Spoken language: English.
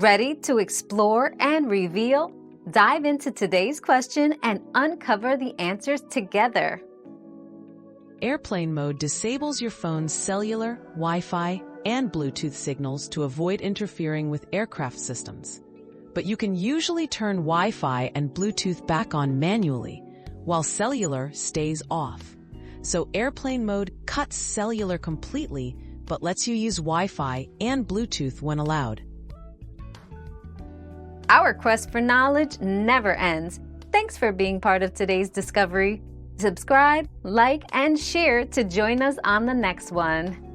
Ready to explore and reveal? Dive into today's question and uncover the answers together. Airplane mode disables your phone's cellular, Wi-Fi, and Bluetooth signals to avoid interfering with aircraft systems. But you can usually turn Wi-Fi and Bluetooth back on manually, while cellular stays off. So airplane mode cuts cellular completely, but lets you use Wi-Fi and Bluetooth when allowed. Our quest for knowledge never ends. Thanks for being part of today's discovery. Subscribe, like, and share to join us on the next one.